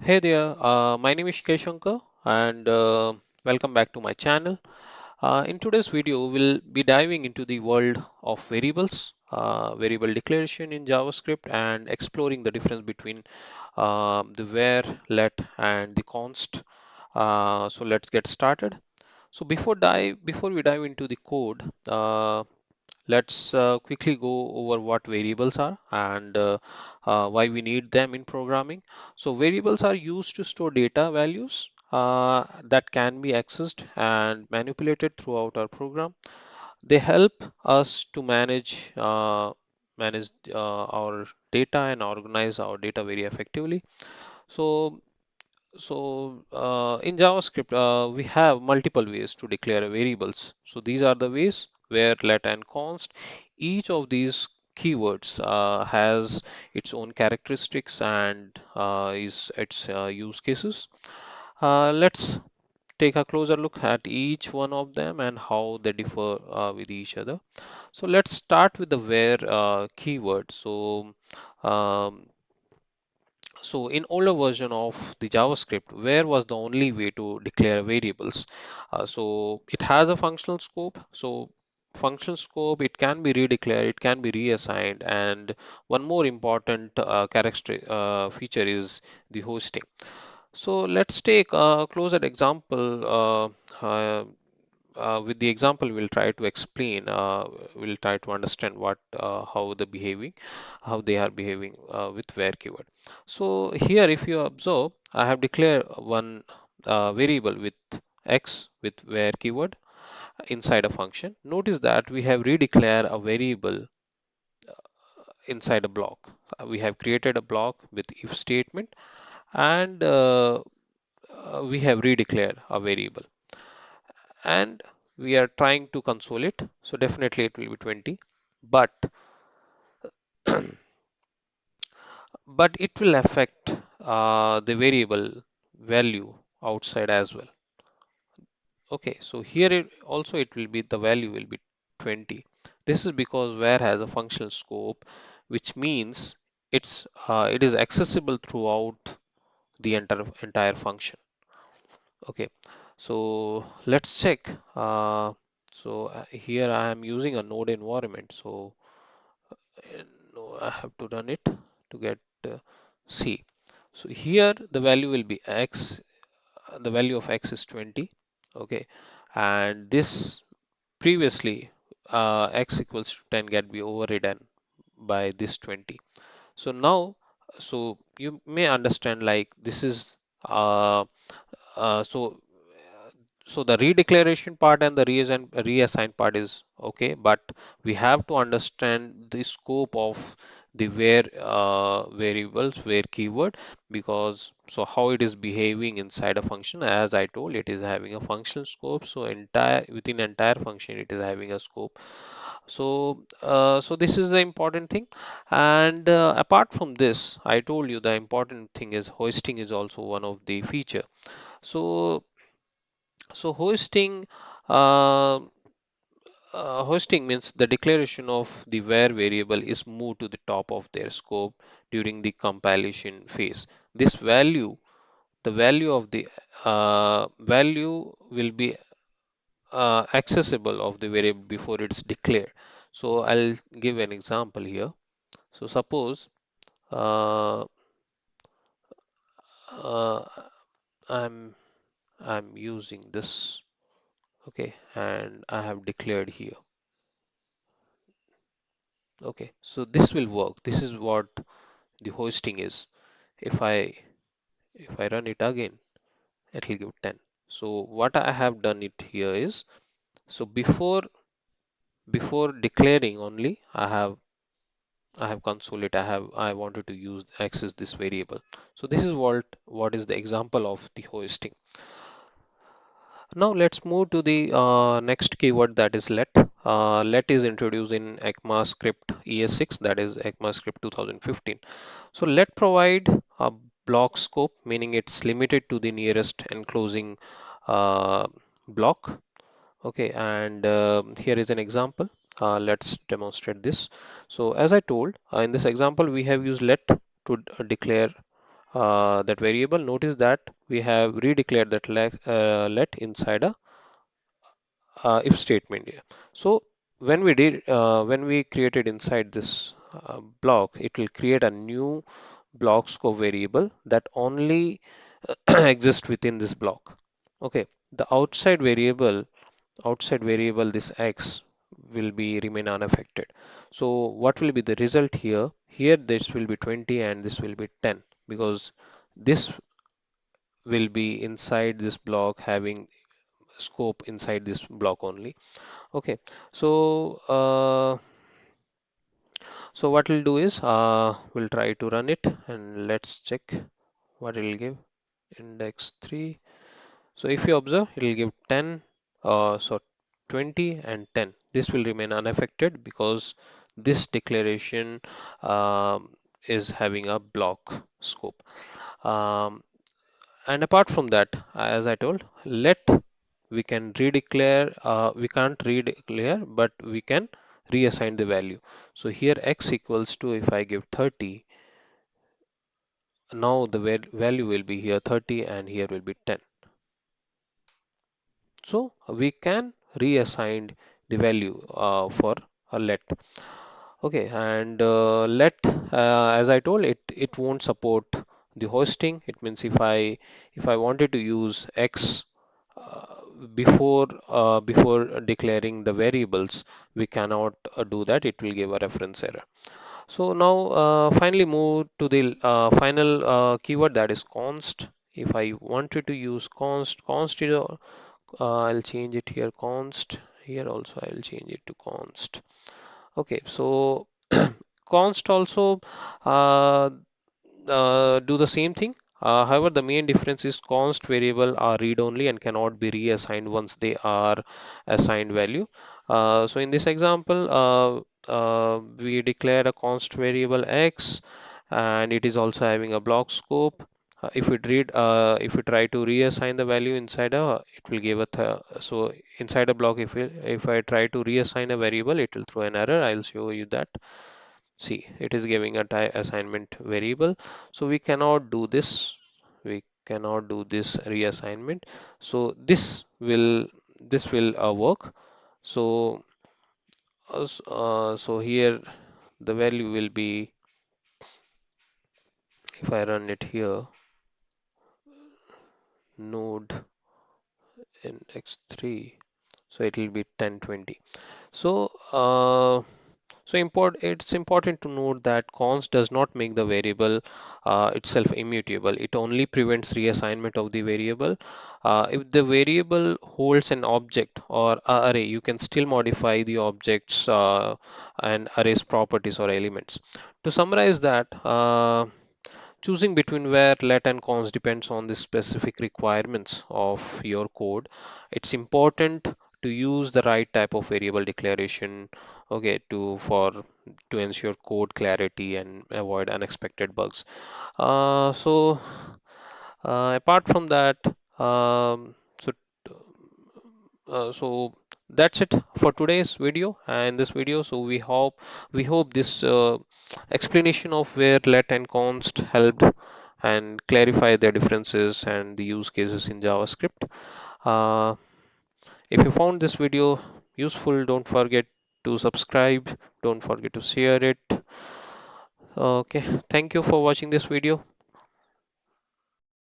Hey there, my name is Keshankar and welcome back to my channel. In today's video, we'll be diving into the world of variables, variable declaration in JavaScript, and exploring the difference between the where, let, and the const. So let's get started. So before we dive into the code, let's quickly go over what variables are and why we need them in programming. So variables are used to store data values that can be accessed and manipulated throughout our program. They help us to manage our data and organize our data very effectively. So in JavaScript, we have multiple ways to declare variables. So these are the ways where let and const. Each of these keywords has its own characteristics and is its use cases. Let's take a closer look at each one of them and how they differ with each other. So let's start with the where keyword. Um, so in older version of the JavaScript, where was the only way to declare variables. So it has a functional scope. So functional scope, it can be redeclared, it can be reassigned, and one more important character feature is the hosting. So let's take a closer example. With the example, we'll try to explain. We'll try to understand how they are behaving with where keyword. So here, if you observe, I have declared one variable with x with where keyword inside a function. Notice that we have redeclared a variable inside a block. We have created a block with if statement and we have redeclared a variable and we are trying to console it. So definitely it will be 20, but but it will affect the variable value outside as well. Okay, so here it will be the value will be 20. This is because where has a functional scope, which means it is accessible throughout the entire function. Okay, so let's check. Here I am using a node environment. No, I have to run it to get C. So here the value will be x. The value of x is 20. Okay, and this previously x equals to 10 get be overridden by this 20. So now, so you may understand like this is uh, uh, so so the redeclaration part and the reassign part is okay, but we have to understand the scope of the where variables, where keyword, because so how it is behaving inside a function. As I told, it is having a functional scope. So entire within entire function, it is having a scope. So this is the important thing. And apart from this, I told you the important thing is hoisting is also one of the feature. So so uh, hosting means the declaration of the where variable is moved to the top of their scope during the compilation phase. This value, the value of the value will be accessible of the variable before it's declared. So I'll give an example here. So suppose uh, uh, I'm I'm using this, okay, and I have declared here. Okay, so this will work. This is what the hosting is. If I if I run it again, it will give 10. So what I have done it here is, so before declaring only, I have console it. I wanted to use access this variable. So this is what is the example of the hosting. Now let's move to the next keyword, that is let. Let is introduced in ECMAScript ES6, that is ECMAScript 2015. So let provide a block scope, meaning it's limited to the nearest enclosing uh, block. Okay, and here is an example. Let's demonstrate this. So as I told, in this example, we have used let to declare that variable, notice that we have redeclared that let inside a if statement here. So when we created inside this block, it will create a new block scope variable that only exists within this block. Okay, the outside variable this x will be remain unaffected. So what will be the result here? Here this will be 20 and this will be 10 because this will be inside this block having scope inside this block only. Okay, so so what we'll do is we'll try to run it and let's check what it will give. Index 3. So if you observe, it will give 10, so 20 and 10. This will remain unaffected because this declaration is having a block scope. Um, and apart from that, as I told, let we can redeclare, we can't redeclare, but we can reassign the value. So here x equals to, if I give 30, now the value will be here 30 and here will be 10. So we can reassign the value for a let. Okay, and let as I told it won't support the hosting. It means if I wanted to use x uh, before declaring the variables, we cannot do that. It will give a reference error. So now finally move to the final keyword, that is const. If I wanted to use const is I'll change it here const. Here also I will change it to const. Okay, so const also uh, do the same thing. However, the main difference is const variable are read only and cannot be reassigned once they are assigned value. So in this example, we declare a const variable x, and it is also having a block scope. If we try to reassign the value inside it will give a so inside a block. If I try to reassign a variable, it will throw an error. I'll show you that. See, it is giving a assignment variable, so we cannot do this. We cannot do this reassignment. So this will work. So so here the value will be, if I run it here, node index 3, so it will be 1020. So it's important to note that const does not make the variable itself immutable. It only prevents reassignment of the variable. If the variable holds an object or a array, you can still modify the objects and arrays properties or elements. To summarize that, choosing between where let and const depends on the specific requirements of your code. It's important to use the right type of variable declaration, okay, to ensure code clarity and avoid unexpected bugs. So apart from that, so so that's it for today's video and this video. So we hope this explanation of where let and const helped and clarify their differences and the use cases in JavaScript. Uh, if you found this video useful, don't forget to subscribe, don't forget to share it. Okay, thank you for watching this video.